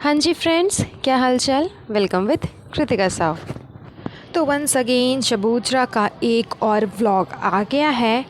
हाँ जी फ्रेंड्स, क्या हाल चाल। Welcome with Kritika Sao. तो वंस अगेन चबूतरा का एक और व्लॉग आ गया है।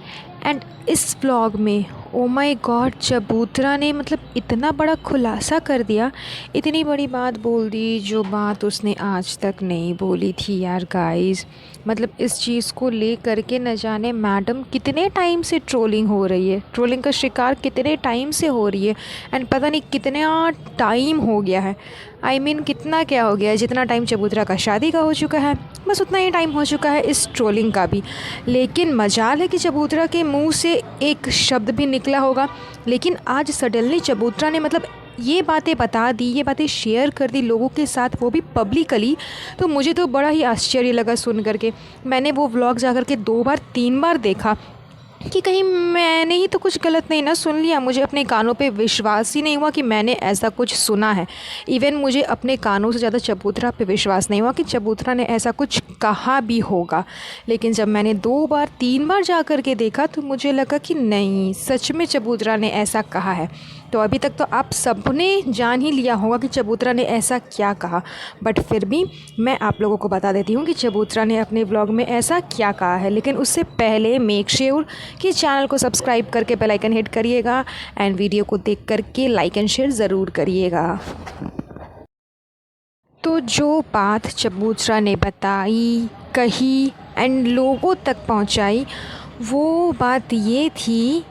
एंड इस व्लॉग में ओ माय गॉड, चबूतरा ने मतलब इतना बड़ा खुलासा कर दिया, इतनी बड़ी बात बोल दी जो बात उसने आज तक नहीं बोली थी यार गाइस। मतलब इस चीज़ को ले करके न जाने मैडम कितने टाइम से ट्रोलिंग हो रही है, ट्रोलिंग का शिकार कितने टाइम से हो रही है। एंड पता नहीं कितना टाइम हो गया है। आई मीन कितना क्या हो गया है, जितना टाइम चबूतरा का शादी का हो चुका है बस उतना ही टाइम हो चुका है इस ट्रोलिंग का भी। लेकिन मजाल है कि चबूतरा के मुंह से एक शब्द भी निकला होगा, लेकिन आज सडनली चबूतरा ने मतलब ये बातें बता दी, ये बातें शेयर कर दी लोगों के साथ, वो भी पब्लिकली। तो मुझे तो बड़ा ही आश्चर्य लगा सुन करके। मैंने वो व्लॉग जा कर के 2 बार 3 बार देखा कि कहीं मैंने ही तो कुछ गलत नहीं ना सुन लिया। मुझे अपने कानों पे विश्वास ही नहीं हुआ कि मैंने ऐसा कुछ सुना है। इवन मुझे अपने कानों से ज़्यादा चबूतरा पे विश्वास नहीं हुआ कि चबूतरा ने ऐसा कुछ कहा भी होगा। लेकिन जब मैंने 2 बार 3 बार जा कर के देखा तो मुझे लगा कि नहीं, सच में चबूतरा ने ऐसा कहा है। तो अभी तक तो आप सबने जान ही लिया होगा कि चबूतरा ने ऐसा क्या कहा, बट फिर भी मैं आप लोगों को बता देती हूँ कि चबूतरा ने अपने व्लॉग में ऐसा क्या कहा है। लेकिन उससे पहले मेक श्योर कि चैनल को सब्सक्राइब करके बेल आइकन हिट करिएगा एंड वीडियो को देख करके लाइक एंड शेयर ज़रूर करिएगा। तो जो बात चबूतरा ने बताई, कही एंड लोगों तक पहुंचाई, वो बात ये थी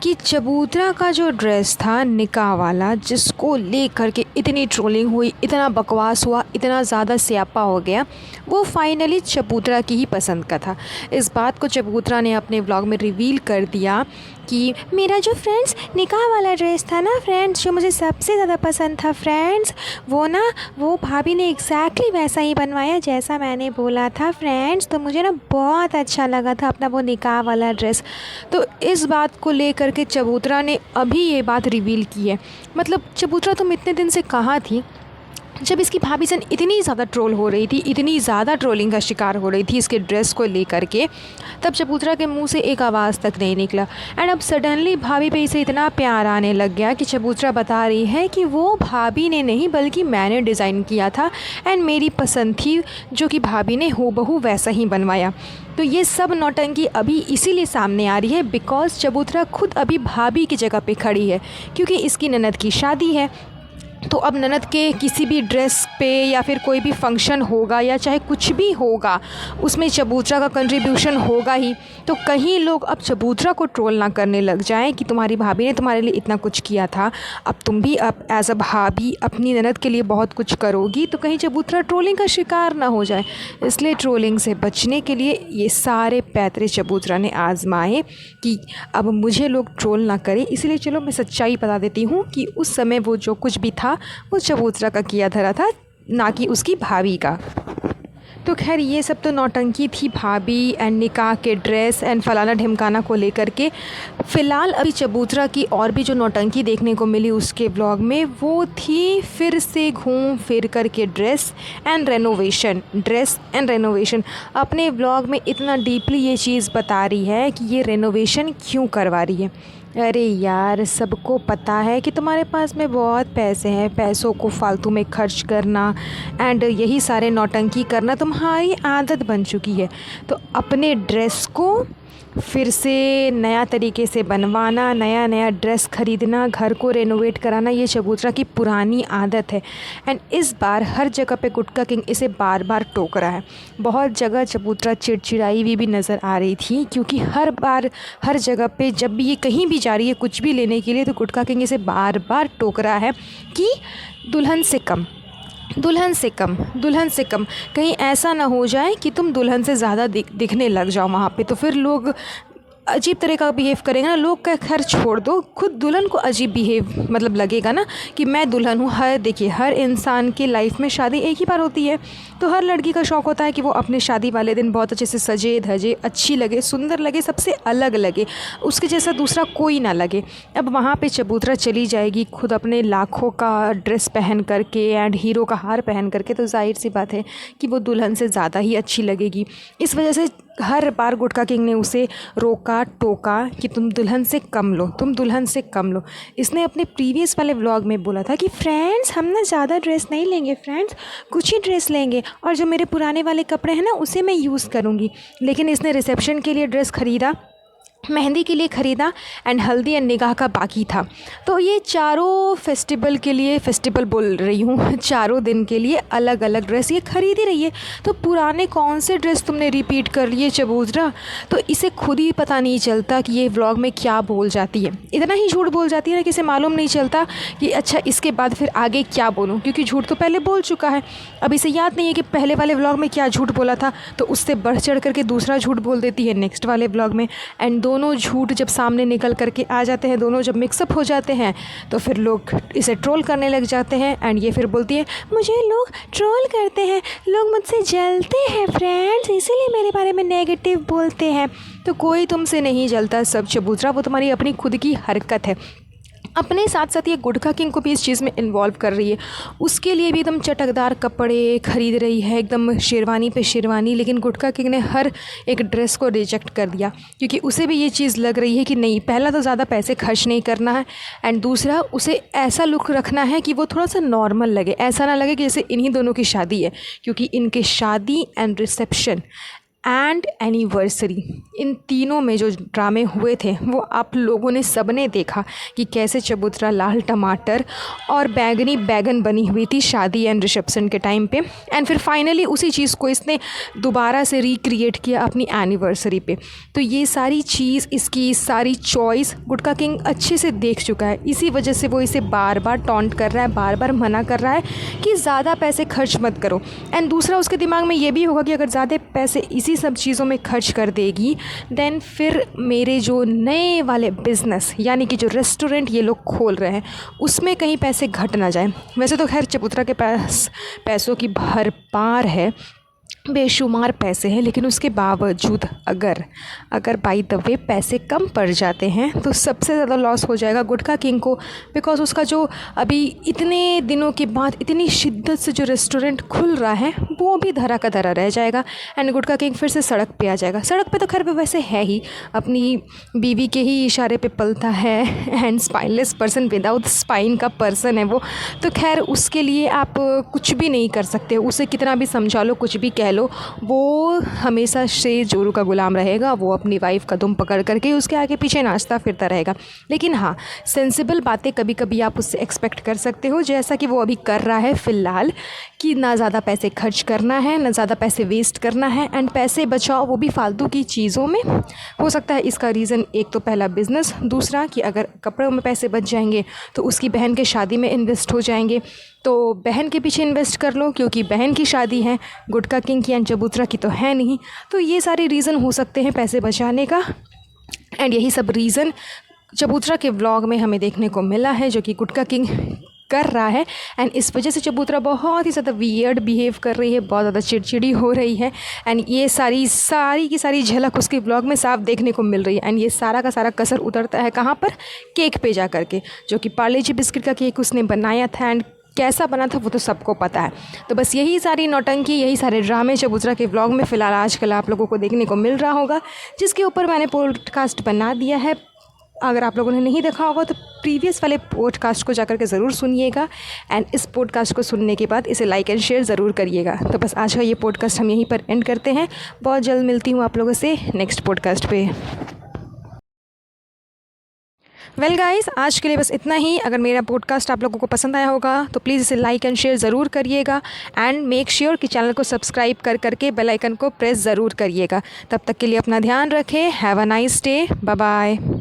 कि चबूतरा का जो ड्रेस था निकाह वाला, जिसको लेकर के इतनी ट्रोलिंग हुई, इतना बकवास हुआ, इतना ज़्यादा स्यापा हो गया, वो फाइनली चबूतरा की ही पसंद का था। इस बात को चबूतरा ने अपने व्लॉग में रिवील कर दिया कि मेरा जो फ्रेंड्स निकाह वाला ड्रेस था ना फ्रेंड्स, जो मुझे सबसे ज़्यादा पसंद था फ्रेंड्स, वो भाभी ने एग्जैक्टली वैसा ही बनवाया जैसा मैंने बोला था फ्रेंड्स। तो मुझे ना बहुत अच्छा लगा था अपना वो निकाह वाला ड्रेस। तो इस बात को लेकर के चबूतरा ने अभी ये बात रिवील की है। मतलब चबूतरा तुम इतने दिन से कहाँ थी जब इसकी भाभी सन इतनी ज़्यादा ट्रोल हो रही थी, इतनी ज़्यादा ट्रोलिंग का शिकार हो रही थी इसके ड्रेस को लेकर के। तब चबूतरा के मुंह से एक आवाज़ तक नहीं निकला। एंड अब सडनली भाभी पे इसे इतना प्यार आने लग गया कि चबूतरा बता रही है कि वो भाभी ने नहीं बल्कि मैंने डिज़ाइन किया था एंड मेरी पसंद थी, जो कि भाभी ने हूबहू वैसा ही बनवाया। तो ये सब नौटंकी अभी इसीलिए सामने आ रही है बिकॉज़ चबूतरा खुद अभी भाभी की जगह पे खड़ी है, क्योंकि इसकी ननद की शादी है। तो अब ननद के किसी भी ड्रेस पे या फिर कोई भी फंक्शन होगा या चाहे कुछ भी होगा, उसमें चबूतरा का कंट्रीब्यूशन होगा ही। तो कहीं लोग अब चबूतरा को ट्रोल ना करने लग जाएं कि तुम्हारी भाभी ने तुम्हारे लिए इतना कुछ किया था, अब तुम भी अब एज अ भाभी अपनी ननद के लिए बहुत कुछ करोगी, तो कहीं चबूतरा ट्रोलिंग का शिकार ना हो जाए। इसलिए ट्रोलिंग से बचने के लिए ये सारे पैतरे चबूतरा ने आजमाए कि अब मुझे लोग ट्रोल ना करें। इसलिए चलो मैं सच्चाई बता देती हूँ कि उस समय वो जो कुछ भी था वो चबूतरा का किया धरा था, ना कि उसकी भाभी का। तो खैर ये सब तो नौटंकी थी भाभी एंड निकाह के ड्रेस एंड फलाना ढिमकाना को लेकर के। फ़िलहाल अभी चबूतरा की और भी जो नौटंकी देखने को मिली उसके ब्लॉग में, वो थी फिर से घूम फिर कर के ड्रेस एंड रेनोवेशन। अपने ब्लॉग में इतना डीपली ये चीज़ बता रही है कि ये रेनोवेशन क्यों करवा रही है। अरे यार, सबको पता है कि तुम्हारे पास में बहुत पैसे हैं, पैसों को फालतू में खर्च करना एंड यही सारे नौटंकी करना तुम्हारी आदत बन चुकी है। तो अपने ड्रेस को फिर से नया तरीके से बनवाना, नया नया ड्रेस ख़रीदना, घर को रेनोवेट कराना, ये चबूतरा की पुरानी आदत है। एंड इस बार हर जगह पे गुटका किंग इसे बार बार टोक रहा है। बहुत जगह चबूतरा चिड़चिड़ाई हुई भी नज़र आ रही थी, क्योंकि हर बार हर जगह पे जब भी ये कहीं भी जा रही है कुछ भी लेने के लिए, तो गुटका किंग इसे बार बार टोक रहा है कि दुल्हन से कम, दुल्हन से कम, दुल्हन से कम। कहीं ऐसा ना हो जाए कि तुम दुल्हन से ज़्यादा दिखने लग जाओ वहाँ पे, तो फिर लोग अजीब तरह का बिहेव करेंगे ना। लोग का खैर छोड़ दो, खुद दुल्हन को अजीब बिहेव मतलब लगेगा ना कि मैं दुल्हन हूँ। देखिए, हर इंसान की लाइफ में शादी एक ही बार होती है, तो हर लड़की का शौक़ होता है कि वो अपने शादी वाले दिन बहुत अच्छे से सजे धजे, अच्छी लगे, सुंदर लगे, सबसे अलग लगे, उसके जैसा दूसरा कोई ना लगे। अब वहाँ पे चबूतरा चली जाएगी खुद अपने लाखों का ड्रेस पहन करके एंड हीरो का हार पहन करके, तो जाहिर सी बात है कि वो दुल्हन से ज़्यादा ही अच्छी लगेगी। इस वजह से हर बार गुटका किंग ने उसे रोका, रोका टोका कि तुम दुल्हन से कम लो, तुम दुल्हन से कम लो। इसने अपने प्रीवियस वाले व्लॉग में बोला था कि फ्रेंड्स हम ना ज़्यादा ड्रेस नहीं लेंगे, फ्रेंड्स कुछ ही ड्रेस लेंगे और जो मेरे पुराने वाले कपड़े हैं ना उसे मैं यूज़ करूँगी। लेकिन इसने रिसेप्शन के लिए ड्रेस ख़रीदा, मेहंदी के लिए ख़रीदा एंड हल्दी एंड निकाह का बाकी था। तो ये चारों फेस्टिवल के लिए, फेस्टिवल बोल रही हूँ, चारों दिन के लिए अलग अलग ड्रेस ये खरीद ही रही है। तो पुराने कौन से ड्रेस तुमने रिपीट कर लिए चबूतरा? तो इसे खुद ही पता नहीं चलता कि ये व्लॉग में क्या बोल जाती है। इतना ही झूठ बोल जाती है ना कि इसे मालूम नहीं चलता कि अच्छा इसके बाद फिर आगे क्या बोलूँ, क्योंकि झूठ तो पहले बोल चुका है। अब इसे याद नहीं है कि पहले वाले व्लॉग में क्या झूठ बोला था, तो उससे बढ़ चढ़ करके दूसरा झूठ बोल देती है नेक्स्ट वाले व्लॉग में। एंड दोनों झूठ जब सामने निकल करके आ जाते हैं, दोनों जब मिक्सअप हो जाते हैं, तो फिर लोग इसे ट्रोल करने लग जाते हैं। एंड ये फिर बोलती है मुझे लोग ट्रोल करते हैं, लोग मुझसे जलते हैं फ्रेंड्स, इसीलिए मेरे बारे में नेगेटिव बोलते हैं। तो कोई तुमसे नहीं जलता सब चबूतरा, वो तुम्हारी अपनी खुद की हरकत है। अपने साथ साथ ये गुटखा किंग को भी इस चीज़ में इन्वॉल्व कर रही है। उसके लिए भी एकदम चटकदार कपड़े खरीद रही है, एकदम शेरवानी पे शेरवानी। लेकिन गुटखा किंग ने हर एक ड्रेस को रिजेक्ट कर दिया, क्योंकि उसे भी ये चीज़ लग रही है कि नहीं, पहला तो ज़्यादा पैसे खर्च नहीं करना है एंड दूसरा उसे ऐसा लुक रखना है कि वो थोड़ा सा नॉर्मल लगे, ऐसा ना लगे कि जैसे इन्हीं दोनों की शादी है। क्योंकि इनके शादी एंड रिसेप्शन एंड एनिवर्सरी, इन तीनों में जो ड्रामे हुए थे वो आप लोगों ने सबने देखा कि कैसे चबूतरा लाल टमाटर और बैगनी बैगन बनी हुई थी शादी एंड रिसेप्शन के टाइम पे। एंड फिर फाइनली उसी चीज़ को इसने दोबारा से रिक्रिएट किया अपनी एनिवर्सरी पे। तो ये सारी चीज़, इसकी सारी चॉइस गुटखा किंग अच्छे से देख चुका है। इसी वजह से वो इसे बार बार टॉन्ट कर रहा है, बार बार मना कर रहा है कि ज़्यादा पैसे खर्च मत करो। एंड दूसरा उसके दिमाग में ये भी होगा कि अगर ज़्यादा पैसे इसी सब चीज़ों में खर्च कर देगी देन फिर मेरे जो नए वाले बिज़नेस यानी कि जो रेस्टोरेंट ये लोग खोल रहे हैं उसमें कहीं पैसे घट ना जाए। वैसे तो खैर चबूतरा के पास पैसों की भरमार है, बेशुमार पैसे हैं, लेकिन उसके बावजूद अगर बाय द वे पैसे कम पड़ जाते हैं तो सबसे ज़्यादा लॉस हो जाएगा गुटखा किंग को। बिकॉज उसका जो अभी इतने दिनों के बाद इतनी शिद्दत से जो रेस्टोरेंट खुल रहा है वो भी धरा का धरा रह जाएगा एंड गुटखा किंग फिर से सड़क पे आ जाएगा। सड़क पे तो खैर वैसे है ही, अपनी बीवी के ही इशारे पे पलता है and spineless person, without spine का पर्सन है वो। तो खैर उसके लिए आप कुछ भी नहीं कर सकते, उसे कितना भी समझा लो, कुछ भी कह लो, वो हमेशा से जोरू का गुलाम रहेगा। वो अपनी वाइफ का दुम पकड़ करके उसके आगे पीछे नाचता फिरता रहेगा। लेकिन हाँ, सेंसिबल बातें कभी कभी आप उससे एक्सपेक्ट कर सकते हो, जैसा कि वो अभी कर रहा है फ़िलहाल, कि ना ज़्यादा पैसे खर्च करना है, ना ज़्यादा पैसे वेस्ट करना है एंड पैसे बचाओ वो भी फालतू की चीज़ों में। हो सकता है इसका रीज़न एक तो पहला बिज़नेस, दूसरा कि अगर कपड़ों में पैसे बच जाएंगे तो उसकी बहन के शादी में इन्वेस्ट हो जाएंगे, तो बहन के पीछे इन्वेस्ट कर लो क्योंकि बहन की शादी है, गुटखा किंग की एंड चबूतरा की तो है नहीं। तो ये सारे रीज़न हो सकते हैं पैसे बचाने का एंड यही सब रीज़न चबूतरा के व्लॉग में हमें देखने को मिला है जो कि गुटखा किंग कर रहा है। एंड इस वजह से चबूतरा बहुत ही ज़्यादा वियर्ड बिहेव कर रही है, बहुत ज़्यादा चिड़चिड़ी हो रही है एंड ये सारी की सारी झलक उसके ब्लॉग में साफ देखने को मिल रही है। एंड ये सारा का सारा कसर उतरता है कहाँ पर? केक पे जा करके, जो कि पार्ले जी बिस्किट का केक उसने बनाया था एंड कैसा बना था वो तो सबको पता है। तो बस यही सारी नौटंकी, यही सारे ड्रामे चबूतरा के व्लॉग में फ़िलहाल आजकल आप लोगों को देखने को मिल रहा होगा, जिसके ऊपर मैंने पॉडकास्ट बना दिया है। अगर आप लोगों ने नहीं देखा होगा तो प्रीवियस वाले पॉडकास्ट को जाकर के ज़रूर सुनिएगा एंड इस पॉडकास्ट को सुनने के बाद इसे लाइक एंड शेयर ज़रूर करिएगा। तो बस आज का ये पॉडकास्ट हम यहीं पर एंड करते हैं। बहुत जल्द मिलती हूँ आप लोगों से नेक्स्ट पॉडकास्ट पे। वेल गाइस, आज के लिए बस इतना ही। अगर मेरा पॉडकास्ट आप लोगों को पसंद आया होगा तो प्लीज़ इसे लाइक एंड शेयर ज़रूर करिएगा एंड मेक श्योर कि चैनल को सब्सक्राइब कर करके बेल आइकन को प्रेस ज़रूर करिएगा। तब तक के लिए अपना ध्यान रखें। Have a nice day, bye bye.